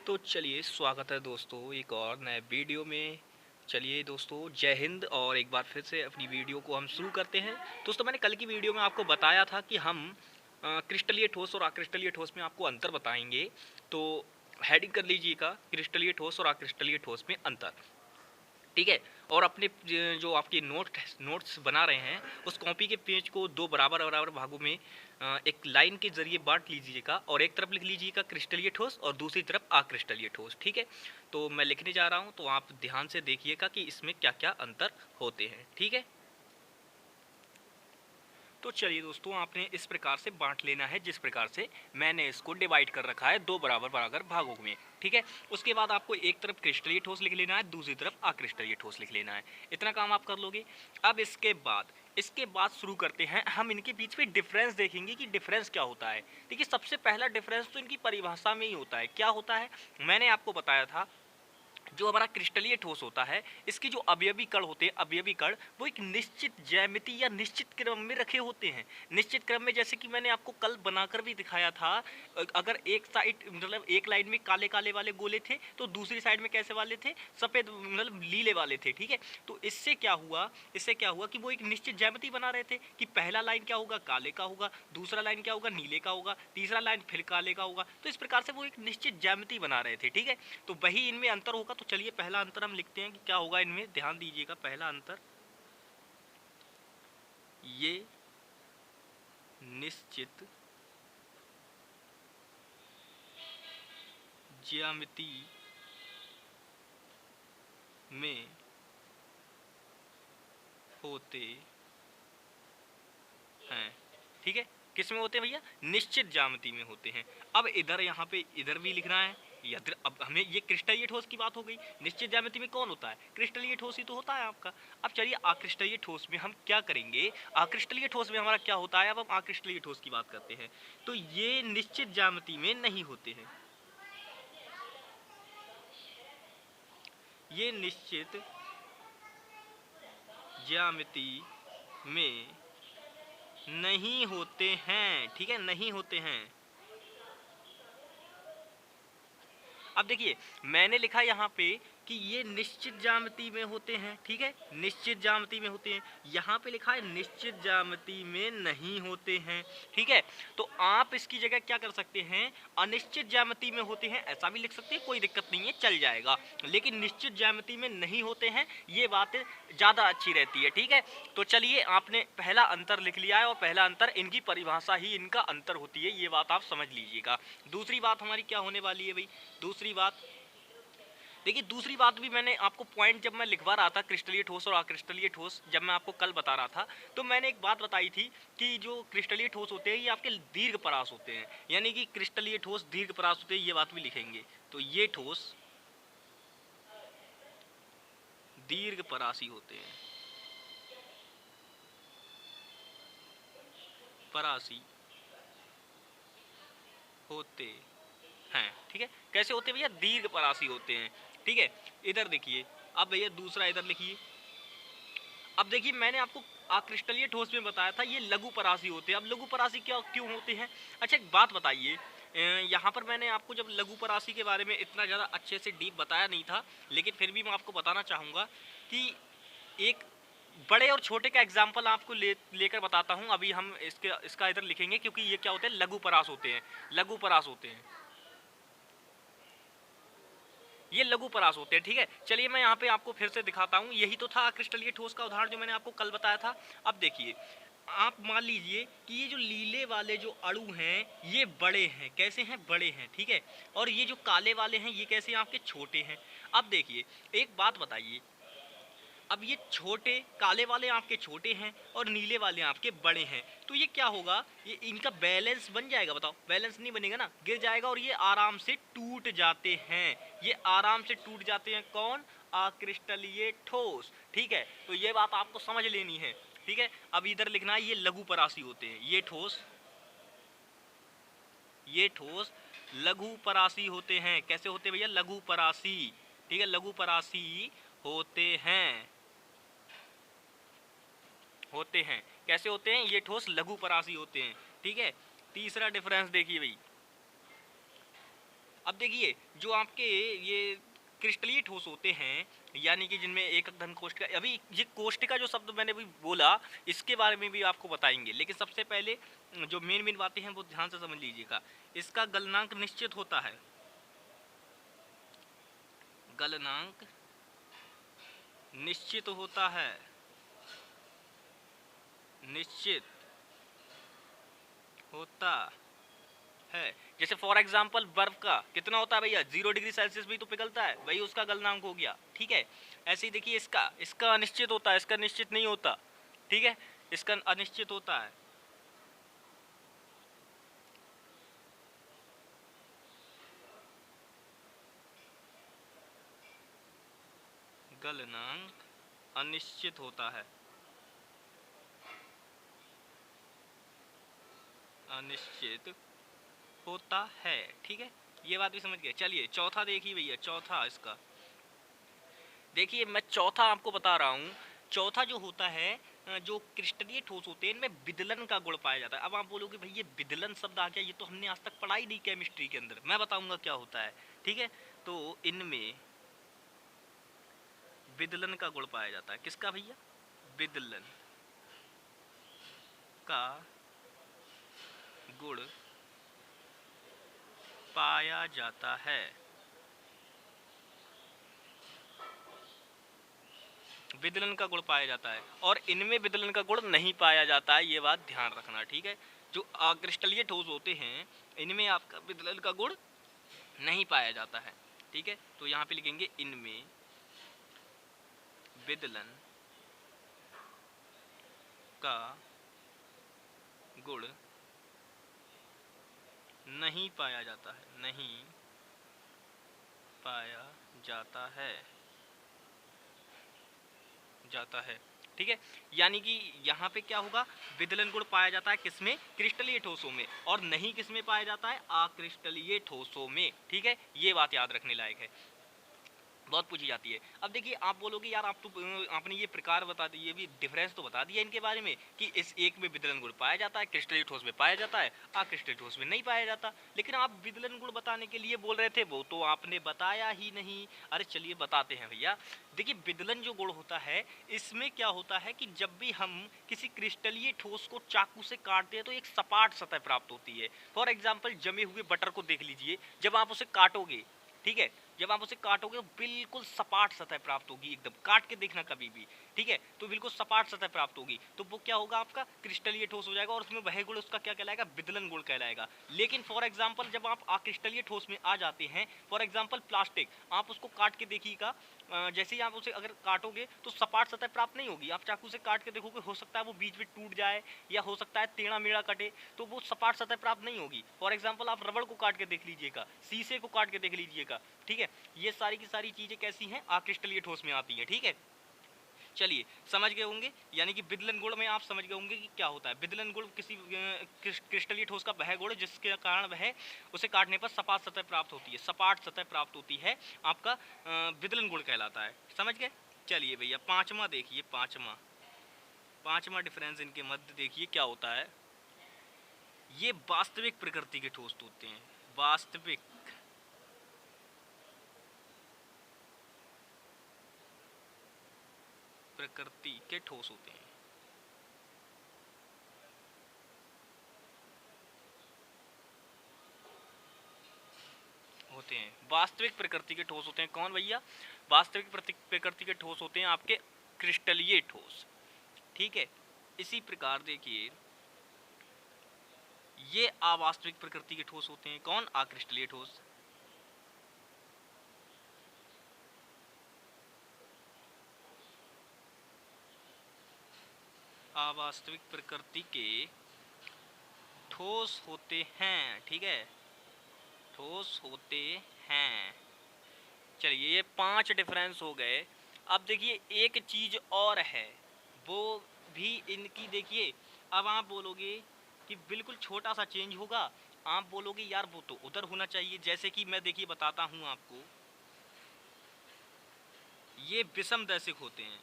तो चलिए स्वागत है दोस्तों एक और नए वीडियो में। चलिए दोस्तों जय हिंद। और एक बार फिर से अपनी वीडियो को हम शुरू करते हैं। दोस्तों मैंने कल की वीडियो में आपको बताया था कि हम क्रिस्टलीय ठोस और अक्रिस्टलीय ठोस में आपको अंतर बताएंगे। तो हेडिंग कर लीजिएगा क्रिस्टलीय ठोस और अक्रिस्टलीय ठोस में अंतर। ठीक है। और अपने जो आपके नोट्स बना रहे हैं उस कॉपी के पेज को दो बराबर बराबर भागों में एक लाइन के जरिए बांट लीजिएगा और एक तरफ लिख लीजिएगा क्रिस्टलीय ठोस और दूसरी तरफ अक्रिस्टलीय ठोस। ठीक है। तो मैं लिखने जा रहा हूं तो आप ध्यान से देखिएगा कि इसमें क्या क्या अंतर होते हैं। ठीक है। तो चलिए दोस्तों आपने इस प्रकार से बांट लेना है जिस प्रकार से मैंने इसको डिवाइड कर रखा है दो बराबर बराबर भागों में। ठीक है। उसके बाद आपको एक तरफ क्रिस्टलीय ठोस लिख लेना है, दूसरी तरफ अक्रिस्टलीय ठोस लिख लेना है। इतना काम आप कर लोगे। अब इसके बाद शुरू करते हैं। हम इनके बीच में डिफरेंस देखेंगे कि डिफरेंस क्या होता है। देखिए सबसे पहला डिफरेंस तो इनकी परिभाषा में ही होता है। क्या होता है मैंने आपको बताया था, जो हमारा क्रिस्टलीय ठोस होता है इसकी जो अवयवी कण होते हैं, अवयवी कण वो एक निश्चित ज्यामिति या निश्चित क्रम में रखे होते हैं। निश्चित क्रम में जैसे कि मैंने आपको कल बनाकर भी दिखाया था। अगर एक साइड मतलब एक लाइन में काले काले वाले गोले थे तो दूसरी साइड में कैसे वाले थे, सफेद मतलब नीले वाले थे। ठीक है। तो इससे क्या हुआ कि वो एक निश्चित ज्यामिति बना रहे थे कि पहला लाइन क्या होगा, काले का होगा, दूसरा लाइन क्या होगा, नीले का होगा, तीसरा लाइन फिर काले का होगा। तो इस प्रकार से वो एक निश्चित ज्यामिति बना रहे थे। ठीक है। तो वही इनमें अंतर होगा। तो चलिए पहला अंतर हम लिखते हैं कि क्या होगा इनमें। ध्यान दीजिएगा पहला अंतर, ये निश्चित ज्यामिति में होते हैं। ठीक है। किस में होते हैं भैया, निश्चित ज्यामिति में होते हैं। अब इधर यहाँ पे इधर भी लिखना है। अब हमें ये क्रिस्टलीय ठोस की बात हो गई। निश्चित ज्यामिति में कौन होता है, क्रिस्टलीय ठोस ही तो होता है आपका। अब चलिए अक्रिस्टलीय ठोस में हम क्या करेंगे। अक्रिस्टलीय ठोस में हमारा क्या होता है, अब हम अक्रिस्टलीय ठोस की बात करते हैं। तो ये निश्चित ज्यामिति में नहीं होते हैं। ये निश्चित ज्यामिति में नहीं होते हैं। ठीक है, नहीं होते हैं। अब देखिए मैंने लिखा यहाँ पे कि ये निश्चित ज्यामिति में होते हैं। ठीक है, निश्चित ज्यामिति में होते हैं। यहाँ पे लिखा है निश्चित ज्यामिति में नहीं होते हैं। ठीक है। तो आप इसकी जगह क्या कर सकते हैं, अनिश्चित ज्यामिति में होते हैं ऐसा भी लिख सकते हैं, कोई दिक्कत नहीं है, चल जाएगा। लेकिन निश्चित ज्यामिति में नहीं होते हैं ये बात ज़्यादा अच्छी रहती है। ठीक है। तो चलिए आपने पहला अंतर लिख लिया है और पहला अंतर इनकी परिभाषा ही इनका अंतर होती है, ये बात आप समझ लीजिएगा। दूसरी बात हमारी क्या होने वाली है भाई, दूसरी बात देखिए, दूसरी बात भी मैंने आपको पॉइंट जब मैं लिखवा रहा था क्रिस्टलीय ठोस और अक्रिस्टलीय ठोस, जब मैं आपको कल बता रहा था तो मैंने एक बात बताई थी कि जो क्रिस्टलीय ठोस होते हैं ये आपके दीर्घ परास होते हैं, यानी कि क्रिस्टलीय ठोस दीर्घ परास होते हैं, ये बात भी लिखेंगे। तो ये ठोस दीर्घ परासी होते हैं, परासी होते हैं। ठीक है। कैसे होते हैं भैया, दीर्घ परासी होते हैं। ठीक है। इधर देखिए, अब भैया दूसरा इधर लिखिए। अब देखिए मैंने आपको अक्रिस्टलीय ठोस में बताया था ये लघु परासी होते हैं। अब लघु परासी क्या क्यों होते हैं, अच्छा एक बात बताइए। यहाँ पर मैंने आपको जब लघु परासी के बारे में इतना ज़्यादा अच्छे से डीप बताया नहीं था, लेकिन फिर भी मैं आपको बताना चाहूँगा कि एक बड़े और छोटे का एग्जाम्पल आपको लेकर बताता हूँ। अभी हम इसका इधर लिखेंगे क्योंकि ये क्या होते हैं, लघु परास होते हैं, लघु परास होते हैं, ये लघु परास होते हैं। ठीक है। चलिए मैं यहाँ पे आपको फिर से दिखाता हूँ। यही तो था क्रिस्टलीय ठोस का उदाहरण जो मैंने आपको कल बताया था। अब देखिए आप मान लीजिए कि ये जो नीले वाले जो अणु हैं ये बड़े हैं, कैसे हैं, बड़े हैं। ठीक है। और ये जो काले वाले हैं ये कैसे हैं, आपके छोटे हैं। अब देखिए एक बात बताइए, अब ये छोटे काले वाले आपके छोटे हैं और नीले वाले आपके बड़े हैं, तो ये क्या होगा, ये इनका बैलेंस बन जाएगा, बताओ। बैलेंस नहीं बनेगा ना, गिर जाएगा और ये आराम से टूट जाते हैं। ये आराम से टूट जाते हैं कौन, अक्रिस्टलीय ठोस। ठीक है। तो ये बात आपको समझ लेनी है। ठीक है। अब इधर लिखना है ये लघु परासी होते हैं, ये ठोस लघु परासी होते हैं। कैसे होते हैं भैया, लघु परासी। ठीक है, लघु परासी होते हैं, कैसे होते हैं, ये ठोस लघु परासी होते हैं। ठीक है। तीसरा डिफरेंस देखिए भाई, अब देखिए जो आपके ये क्रिस्टलीय ठोस होते हैं, यानी कि जिनमें एकक धन कोष्ठिका, अभी ये कोष्ठिका जो शब्द मैंने अभी बोला इसके बारे में भी आपको बताएंगे, लेकिन सबसे पहले जो मेन बातें हैं वो ध्यान से समझ लीजिएगा। इसका गलनांक निश्चित होता है, गलनांक निश्चित होता है, निश्चित होता है। जैसे फॉर एग्जाम्पल बर्फ का कितना होता है भैया, 0 डिग्री सेल्सियस भी तो पिघलता है, वही उसका गलनांक हो गया। ठीक है, ऐसे ही देखिए इसका इसका अनिश्चित होता है, इसका निश्चित नहीं होता। ठीक है, इसका अनिश्चित होता है। गलनांक अनिश्चित होता है, अनिश्चित होता है। ठीक है, ये बात भी समझ गए। चलिए चौथा देखिए भैया, चौथा इसका देखिए, मैं चौथा आपको बता रहा हूँ। चौथा जो होता है, जो क्रिस्टलीय ठोस होते हैं इनमें विदलन का गुण पाया जाता है। अब आप बोलोगे भाई ये विदलन शब्द आ गया, ये तो हमने आज तक पढ़ा ही नहीं केमिस्ट्री के अंदर। मैं बताऊंगा क्या होता है। ठीक है, तो इनमें विदलन का गुण पाया जाता है। किसका भैया, विदलन का गुण पाया जाता है। विदलन का गुण पाया जाता है और इनमें विदलन का गुण नहीं पाया जाता है, ये बात ध्यान रखना। ठीक है, जो अक्रिस्टलीय ठोस होते हैं इनमें आपका विदलन का गुण नहीं पाया जाता है। ठीक है, तो यहाँ पे लिखेंगे इनमें विदलन का गुण नहीं पाया जाता है, नहीं पाया जाता है, जाता है। ठीक है, यानी कि यहाँ पे क्या होगा, विदलन गुण पाया जाता है किसमें, क्रिस्टलीय ठोसों में, और नहीं किसमें पाया जाता है, अक्रिस्टलीय ठोसों में। ठीक है, ये बात याद रखने लायक है, बहुत पूछी जाती है। अब देखिए आप बोलोगे यार आप तो आपने ये प्रकार बता दिए, ये भी डिफरेंस तो बता दिया इनके बारे में कि इस एक में विदलन गुण पाया जाता है, क्रिस्टलीय ठोस में पाया जाता है, अक्रिस्टलीय ठोस में नहीं पाया जाता। लेकिन आप विदलन गुण बताने के लिए बोल रहे थे, वो तो आपने बताया ही नहीं। अरे चलिए बताते हैं भैया। देखिए विदलन जो गुण होता है इसमें क्या होता है कि जब भी हम किसी क्रिस्टलीय ठोस को चाकू से काटते हैं तो एक सपाट सतह प्राप्त होती है। फॉर एग्जाम्पल जमे हुए बटर को देख लीजिए, जब आप उसे काटोगे, ठीक है, जब आप उसे काटोगे तो बिल्कुल सपाट सतह प्राप्त होगी, एकदम काट के देखना कभी भी। ठीक है, तो बिल्कुल सपाट सतह प्राप्त होगी, तो वो क्या होगा, आपका क्रिस्टलीय ठोस हो जाएगा और उसमें वह गुण उसका क्या कहलाएगा, विदलन गुण कहलाएगा। लेकिन फॉर एग्जांपल जब आप अक्रिस्टलीय ठोस में आ जाते हैं, फॉर एग्जांपल प्लास्टिक, आप उसको काट के देखिएगा, जैसे ही आप उसे अगर काटोगे तो सपाट सतह प्राप्त नहीं होगी। आप चाकू से काट के देखोगे, हो सकता है वो बीच में टूट जाए या हो सकता है टेढ़ा मेढ़ा कटे, तो वो सपाट सतह प्राप्त नहीं होगी। फॉर एग्जांपल आप रबड़ को काट के देख लीजिएगा, शीशे को काट के देख लीजिएगा। ठीक है, ये सारी की सारी चीजें कैसी हैं, अक्रिस्टलीय ठोस में आती हैं। ठीक है, चलिए समझ गए होंगे, यानी कि विदलन गुण में आप समझ गए होंगे कि क्या होता है। विदलन गुण किसी क्रिस्टलीय ठोस का वह गुण जिसके कारण वह उसे काटने पर सपाट सतह प्राप्त होती है, सपाट सतह प्राप्त होती है, आपका विदलन गुण कहलाता है। समझ गए। चलिए भैया पांचवा देखिए, पांचवा पांचवा डिफरेंस इनके मध्य देखिए क्या होता है। ये वास्तविक प्रकृति के ठोस होते हैं, वास्तविक प्रकृति के ठोस होते हैं, वास्तविक प्रकृति के ठोस होते हैं। कौन भैया, वास्तविक प्रकृति के ठोस होते हैं आपके क्रिस्टलीय ठोस। ठीक है, इसी प्रकार देखिए ये अवास्तविक प्रकृति के ठोस होते हैं। कौन, अक्रिस्टलीय ठोस। अवास्तविक प्रकृति के ठोस होते हैं। ठीक है, ठोस होते हैं। चलिए ये 5 डिफरेंस हो गए। अब देखिए एक चीज और है, वो भी इनकी देखिए। अब आप बोलोगे कि बिल्कुल छोटा सा चेंज होगा, आप बोलोगे यार वो तो उधर होना चाहिए। जैसे कि मैं देखिए बताता हूं आपको, ये विषम दैशिक होते हैं,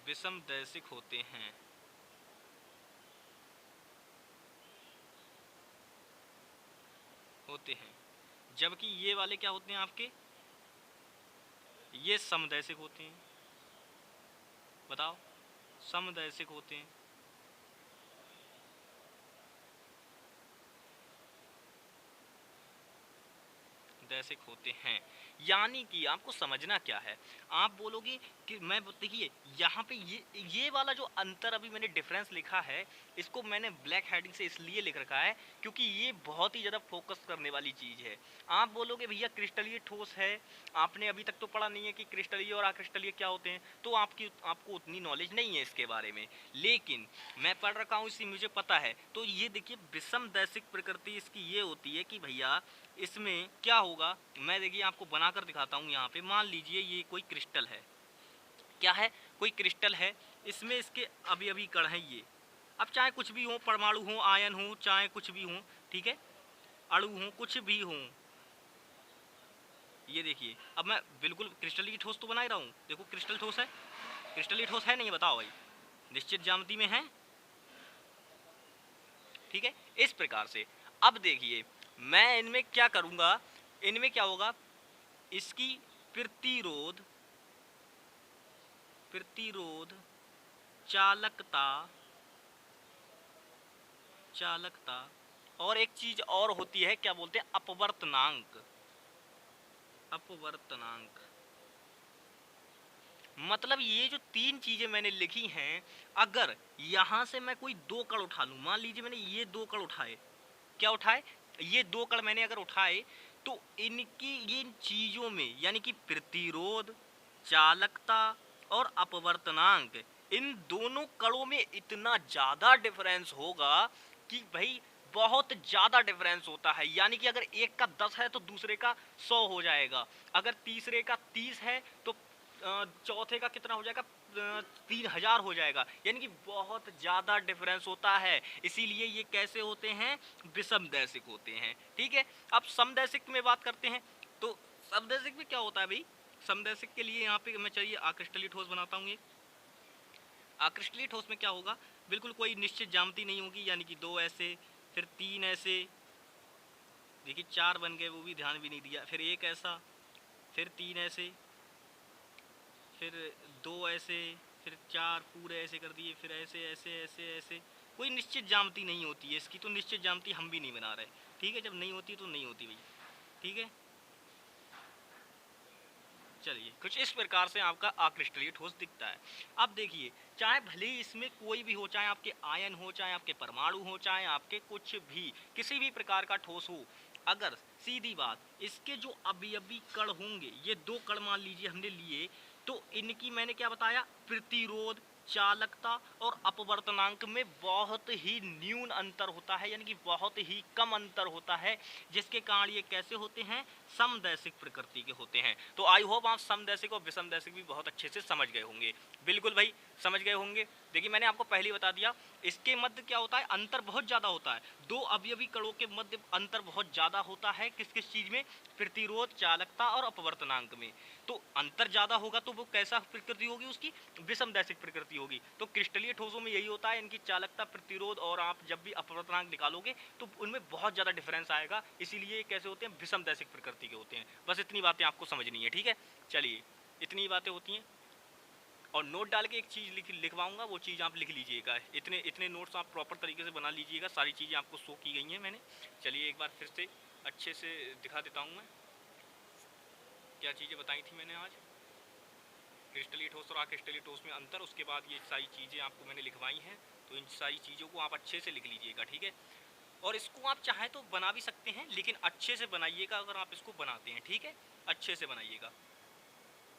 विषम दैशिक होते हैं। होते हैं, जबकि ये वाले क्या होते हैं आपके, ये समदैशिक होते हैं। बताओ, समदैशिक होते हैं। दैसिक होते हैं। यानी कि आपको समझना क्या है, आप बोलोगे कि मैं देखिए यहाँ पे ये वाला जो अंतर अभी मैंने डिफरेंस लिखा है, इसको मैंने ब्लैक हेडिंग से इसलिए लिख रखा है क्योंकि ये बहुत ही ज़्यादा फोकस करने वाली चीज़ है। आप बोलोगे भैया क्रिस्टलीय ठोस है, आपने अभी तक तो पढ़ा नहीं है कि क्रिस्टलीय और अक्रिस्टलीय क्या होते हैं, तो आपको उतनी नॉलेज नहीं है इसके बारे में, लेकिन मैं पढ़ रखा हूँ इसी मुझे पता है। तो ये देखिए विषम दैसिक प्रकृति इसकी ये होती है कि भैया इसमें क्या होगा, मैं देखिए आपको बनाकर दिखाता हूँ। यहाँ पे मान लीजिए ये कोई क्रिस्टल है, क्या है, कोई क्रिस्टल है, इसमें इसके अभी अभी कण है ये। अब चाहे कुछ भी हो, परमाणु हो, आयन हो, चाहे कुछ भी हो, ठीक है, अणु हो, कुछ भी हो। ये देखिए अब मैं बिल्कुल क्रिस्टलीय ठोस तो बना ही रहा हूँ। देखो क्रिस्टल ठोस है, क्रिस्टलीय ठोस है नहीं, बताओ भाई, निश्चित ज्यामिति में है, ठीक है। इस प्रकार से अब देखिए मैं इनमें क्या करूंगा, इनमें क्या होगा, इसकी प्रतिरोध, प्रतिरोध, चालकता, चालकता, और एक चीज और होती है, क्या बोलते हैं, अपवर्तनांक, अपवर्तनांक। मतलब ये जो तीन चीजें मैंने लिखी हैं, अगर यहां से मैं कोई दो कण उठा लूं, मान लीजिए मैंने ये दो कण उठाए, क्या उठाए, ये दो कण मैंने अगर उठाए, तो इनकी इन चीजों में यानी कि प्रतिरोध, चालकता और अपवर्तनांक, इन दोनों कणों में इतना ज्यादा डिफरेंस होगा कि भाई बहुत ज्यादा डिफरेंस होता है। यानी कि अगर एक का 10 है तो दूसरे का 100 हो जाएगा, अगर तीसरे का 30 है तो चौथे का कितना हो जाएगा, 3000 हो जाएगा। यानी कि बहुत ज्यादा डिफरेंस होता है, इसीलिए ये कैसे होते हैं, विषम दैसिक होते हैं, ठीक है। अब समदैशिक में बात करते हैं, तो समदैशिक में क्या होता है भाई, समदैशिक के लिए यहाँ पे मैं चाहिए आक्रिस्टलीय ठोस बनाता हूँ। आक्रिस्टलीय ठोस में क्या होगा, बिल्कुल कोई निश्चित ज्यामिति नहीं होगी, यानी कि दो ऐसे, फिर तीन ऐसे, देखिए चार बन गए, वो भी ध्यान भी नहीं दिया, फिर एक ऐसा, फिर तीन ऐसे, फिर दो ऐसे, फिर चार पूरे ऐसे कर दिए, फिर ऐसे ऐसे ऐसे ऐसे। कोई निश्चित ज्यामिति नहीं होती है इसकी, तो निश्चित ज्यामिति हम भी नहीं बना रहे, ठीक है। जब नहीं होती तो नहीं होती भाई, ठीक है। चलिए कुछ इस प्रकार से आपका आक्रिस्टलीय ठोस दिखता है। अब देखिए चाहे भले ही इसमें कोई भी हो, चाहे आपके आयन हो, चाहे आपके परमाणु हो, चाहे आपके कुछ भी किसी भी प्रकार का ठोस हो, अगर सीधी बात इसके जो अवयवी कण होंगे, ये दो कण मान लीजिए हमने लिए, तो इनकी मैंने क्या बताया, प्रतिरोध, चालकता और अपवर्तनांक में बहुत ही न्यून अंतर होता है, यानी कि बहुत ही कम अंतर होता है, जिसके कारण ये कैसे होते हैं, समदैशिक प्रकृति के होते हैं। तो आई होप आप समदैशिक और विषमदैशिक भी बहुत अच्छे से समझ गए होंगे। बिल्कुल भाई समझ गए होंगे। देखिए मैंने आपको पहले बता दिया, इसके मध्य क्या होता है, अंतर बहुत ज्यादा होता है, दो अवयवी कणों के मध्य अंतर बहुत ज्यादा होता है, किस किस चीज में, प्रतिरोध, चालकता और अपवर्तनांक में। तो अंतर ज्यादा होगा तो वो कैसा प्रकृति होगी उसकी, विषमदैशिक प्रकृति होगी। तो क्रिस्टलीय ठोसों में यही होता है, इनकी चालकता, प्रतिरोध और आप जब भी अपवर्तनांक निकालोगे तो उनमें बहुत ज्यादा डिफरेंस आएगा, इसीलिए कैसे होते हैं, विषमदैशिक प्रकृति के होते हैं। बस इतनी बातें आपको समझनी है, ठीक है। चलिए इतनी बातें होती हैं, और नोट डाल के एक चीज़ लिखवाऊंगा, वो चीज़ आप लिख लीजिएगा। इतने इतने नोट्स आप प्रॉपर तरीके से बना लीजिएगा, सारी चीज़ें आपको शो की गई हैं मैंने। चलिए एक बार फिर से अच्छे से दिखा देता हूँ मैं क्या चीज़ें बताई थी मैंने आज, क्रिस्टलीय ठोस और अक्रिस्टलीय ठोस में अंतर, उसके बाद ये सारी चीज़ें आपको मैंने लिखवाई हैं। तो इन सारी चीज़ों को आप अच्छे से लिख लीजिएगा, ठीक है। और इसको आप चाहे तो बना भी सकते हैं, लेकिन अच्छे से बनाइएगा अगर आप इसको बनाते हैं, ठीक है, अच्छे से बनाइएगा।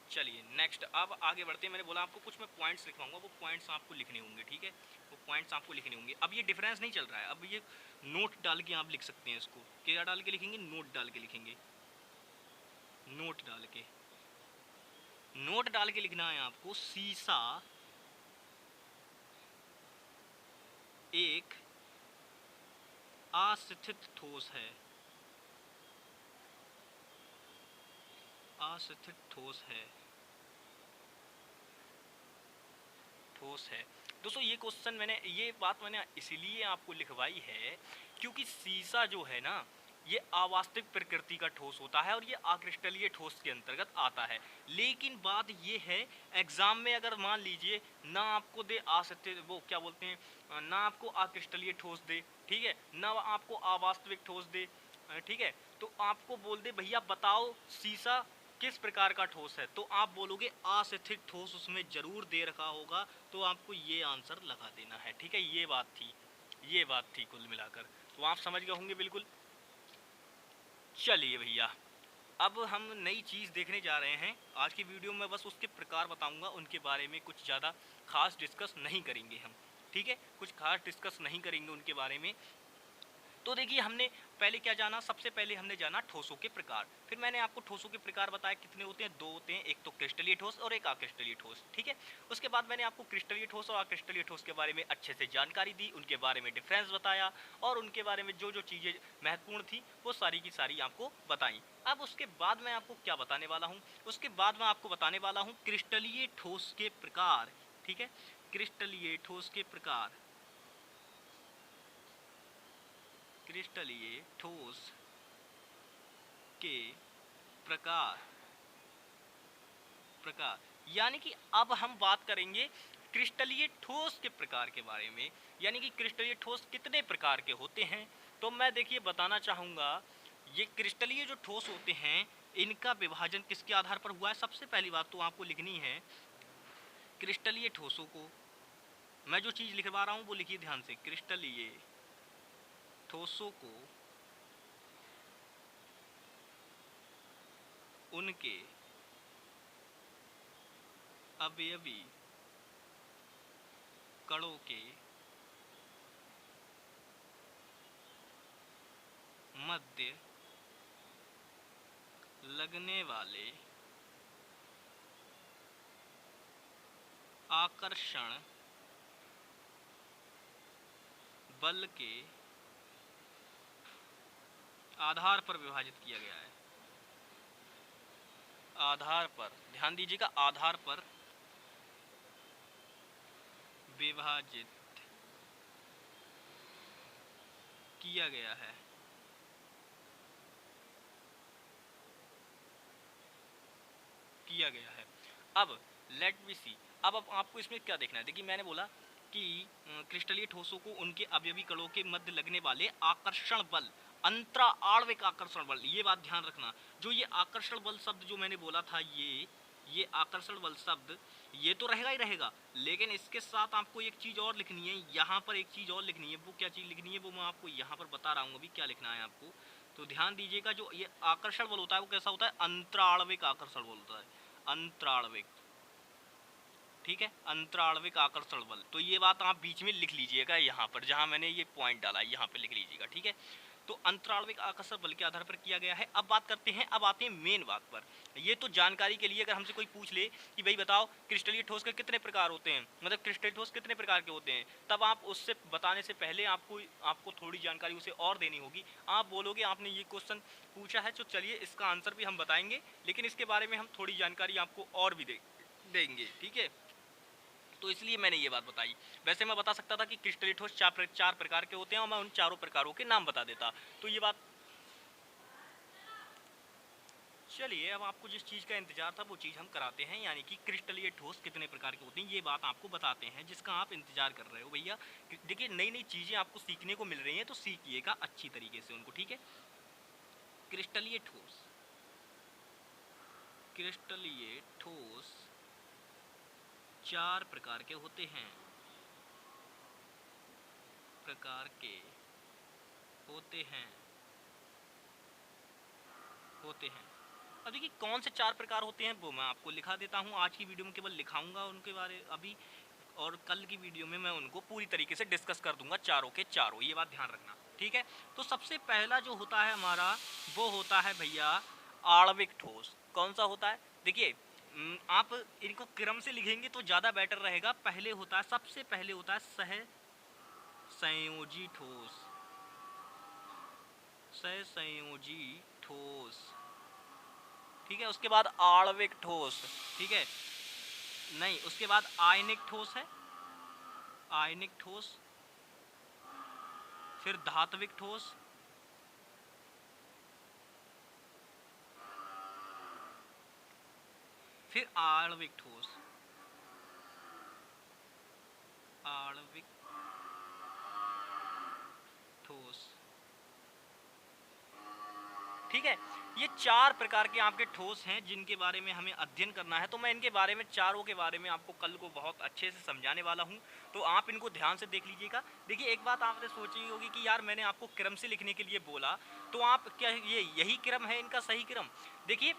चलिए नेक्स्ट अब आगे बढ़ते हैं। मैंने बोला आपको कुछ मैं पॉइंट्स लिखवाऊंगा, वो पॉइंट्स आपको लिखने होंगे, ठीक है, वो पॉइंट्स आपको लिखने होंगे। अब ये डिफरेंस नहीं चल रहा है, अब ये नोट डाल के आप लिख सकते हैं इसको, क्या डाल के लिखेंगे, नोट डाल के लिखेंगे, नोट डाल के, नोट डाल के लिखना है आपको, सीसा एक अस्थित ठोस है, अस्थित ठोस है, ठोस है। दोस्तों ये क्वेश्चन मैंने, ये बात मैंने इसीलिए आपको लिखवाई है क्योंकि सीसा जो है ना, ये अवास्तविक प्रकृति का ठोस होता है और ये अक्रिस्टलीय ठोस के अंतर्गत आता है। लेकिन बात ये है, एग्जाम में अगर मान लीजिए ना आपको दे असत्य, वो क्या बोलते हैं, ना आपको अक्रिस्टलीय ठोस दे, ठीक है, ना आपको अवास्तविक ठोस दे, ठीक है, तो आपको बोल दे भैया बताओ शीशा किस प्रकार का ठोस है, तो आप बोलोगे अस्थिर ठोस उसमें जरूर दे रखा होगा, तो आपको ये आंसर लगा देना है। ठीक है, ये बात थी कुल मिलाकर, तो आप समझ गए होंगे बिल्कुल। चलिए भैया, अब हम नई चीज़ देखने जा रहे हैं। आज की वीडियो में बस उसके प्रकार बताऊंगा, उनके बारे में कुछ ज़्यादा खास डिस्कस नहीं करेंगे हम। ठीक है, कुछ खास डिस्कस नहीं करेंगे उनके बारे में। तो देखिए, हमने पहले क्या जाना, सबसे पहले हमने जाना ठोसों के प्रकार। फिर मैंने आपको ठोसों के प्रकार बताया कितने होते हैं, दो होते हैं, एक तो क्रिस्टलीय ठोस और एक अक्रिस्टलीय ठोस। ठीक है, उसके बाद मैंने आपको क्रिस्टलीय ठोस और अक्रिस्टलीय ठोस के बारे में अच्छे से जानकारी दी, उनके बारे में डिफरेंस बताया और उनके बारे में जो जो चीज़ें महत्वपूर्ण थी वो सारी की सारी आपको बताई। अब उसके बाद मैं आपको क्या बताने वाला हूँ, उसके बाद मैं आपको बताने वाला हूँ क्रिस्टलीय ठोस के प्रकार। ठीक है, क्रिस्टलीय ठोस के प्रकार, क्रिस्टलीय ठोस के प्रकार प्रकार यानी कि अब हम बात करेंगे क्रिस्टलीय ठोस के प्रकार के बारे में, यानी कि क्रिस्टलीय ठोस कितने प्रकार के होते हैं। तो मैं देखिए बताना चाहूँगा, ये क्रिस्टलीय जो ठोस होते हैं इनका विभाजन किसके आधार पर हुआ है। सबसे पहली बात तो आपको लिखनी है, क्रिस्टलीय ठोसों को, मैं जो चीज़ लिखवा रहा हूँ वो लिखिए ध्यान से, क्रिस्टलीय ठोसों को उनके अवयवी कणों के मध्य लगने वाले आकर्षण बल के आधार पर विभाजित किया गया है। आधार पर, ध्यान दीजिएगा, आधार पर विभाजित किया गया है। अब लेट वी सी, अब आपको इसमें क्या देखना है। देखिए, मैंने बोला कि क्रिस्टलीय ठोसों को उनके अवयवी कणों के मध्य लगने वाले आकर्षण बल, अंतरा आणविक आकर्षण बल, ये बात ध्यान रखना। जो ये आकर्षण बल शब्द जो मैंने बोला था, ये आकर्षण बल शब्द ये तो रहेगा ही रहेगा, लेकिन इसके साथ आपको एक चीज़ और लिखनी है, यहाँ पर एक चीज़ और लिखनी है। वो क्या चीज़ लिखनी है वो मैं आपको यहाँ पर बता रहा हूँ अभी क्या लिखना है आपको। तो ध्यान दीजिएगा, जो ये आकर्षण बल होता है वो कैसा होता है, अंतराणविक आकर्षण बल होता है, अंतराणविक। ठीक है, अंतराणविक आकर्षण बल, तो ये बात आप बीच में लिख लीजिएगा, यहाँ पर जहाँ मैंने ये पॉइंट डाला है यहाँ पे लिख लीजिएगा। ठीक है, तो अंतराणविक आकर्षण बल के आधार पर किया गया है। अब बात करते हैं, अब आते हैं मेन बात पर। ये तो जानकारी के लिए, अगर हमसे कोई पूछ ले कि भाई बताओ क्रिस्टलीय ठोस के कितने प्रकार होते हैं, मतलब क्रिस्टलीय ठोस कितने प्रकार के होते हैं, तब आप उससे बताने से पहले आपको थोड़ी जानकारी उसे और देनी होगी। आप बोलोगे आपने ये क्वेश्चन पूछा है, तो चलिए इसका आंसर भी हम बताएंगे, लेकिन इसके बारे में हम थोड़ी जानकारी आपको और भी देंगे। ठीक है, तो इसलिए मैंने ये बात बताई। वैसे मैं बता सकता था कि क्रिस्टलीय ठोस चार प्रकार के होते हैं और मैं उन चारों प्रकारों के नाम बता देता, तो ये बात। चलिए, अब आपको जिस चीज़ का इंतजार था वो चीज़ हम कराते हैं, यानी कि क्रिस्टलीय ठोस कितने प्रकार के होते हैं, ये बात आपको बताते हैं जिसका आप इंतजार कर रहे हो भैया। देखिए, नई नई चीज़ें आपको सीखने को मिल रही हैं, तो सीखिएगा अच्छी तरीके से उनको। ठीक है, क्रिस्टलीय ठोस, क्रिस्टलीय ठोस चार प्रकार के होते हैं, प्रकार के होते हैं। अब देखिए, कौन से चार प्रकार होते हैं वो मैं आपको लिखा देता हूँ। आज की वीडियो में केवल लिखाऊंगा उनके बारे अभी, और कल की वीडियो में मैं उनको पूरी तरीके से डिस्कस कर दूंगा, चारों के चारों, ये बात ध्यान रखना। ठीक है, तो सबसे पहला जो होता है हमारा, वो होता है भैया आणविक ठोस। कौन सा होता है, देखिए, आप इनको क्रम से लिखेंगे तो ज़्यादा बेटर रहेगा। पहले होता है, सबसे पहले होता है सहसंयोजी ठोस, सहसंयोजी ठोस। ठीक है, उसके बाद आणविक ठोस। ठीक है, नहीं, उसके बाद आयनिक ठोस है, आयनिक ठोस, फिर धात्विक ठोस, फिर आणविक ठोस, आणविक ठोस, ठीक है। ये चार प्रकार के आपके ठोस हैं जिनके बारे में हमें अध्ययन करना है। तो मैं इनके बारे में, चारों के बारे में आपको कल को बहुत अच्छे से समझाने वाला हूँ, तो आप इनको ध्यान से देख लीजिएगा। देखिए, एक बात आपने सोची होगी कि यार मैंने आपको क्रम से लिखने के लिए बोला, तो आप क्या ये यही क्रम है इनका सही क्रम? देखिए,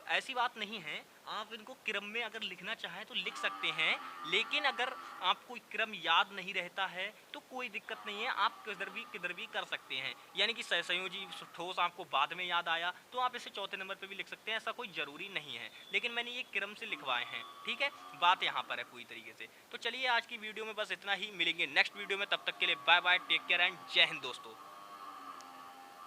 ऐसी बात नहीं है, आप इनको क्रम में अगर लिखना चाहें तो लिख सकते हैं, लेकिन अगर आपको क्रम याद नहीं रहता है तो कोई दिक्कत नहीं है, आप किधर भी कर सकते हैं। यानी कि संयोजी ठोस आपको बाद में याद आया तो आप इसे चौथे नंबर पे भी लिख सकते हैं, ऐसा कोई ज़रूरी नहीं है, लेकिन मैंने ये क्रम से लिखवाए हैं, ठीक है। बात यहाँ पर है पूरी तरीके से। तो चलिए, आज की वीडियो में बस इतना ही, मिलेंगे नेक्स्ट वीडियो में, तब तक के लिए bye bye, take care and जय हिंद दोस्तों।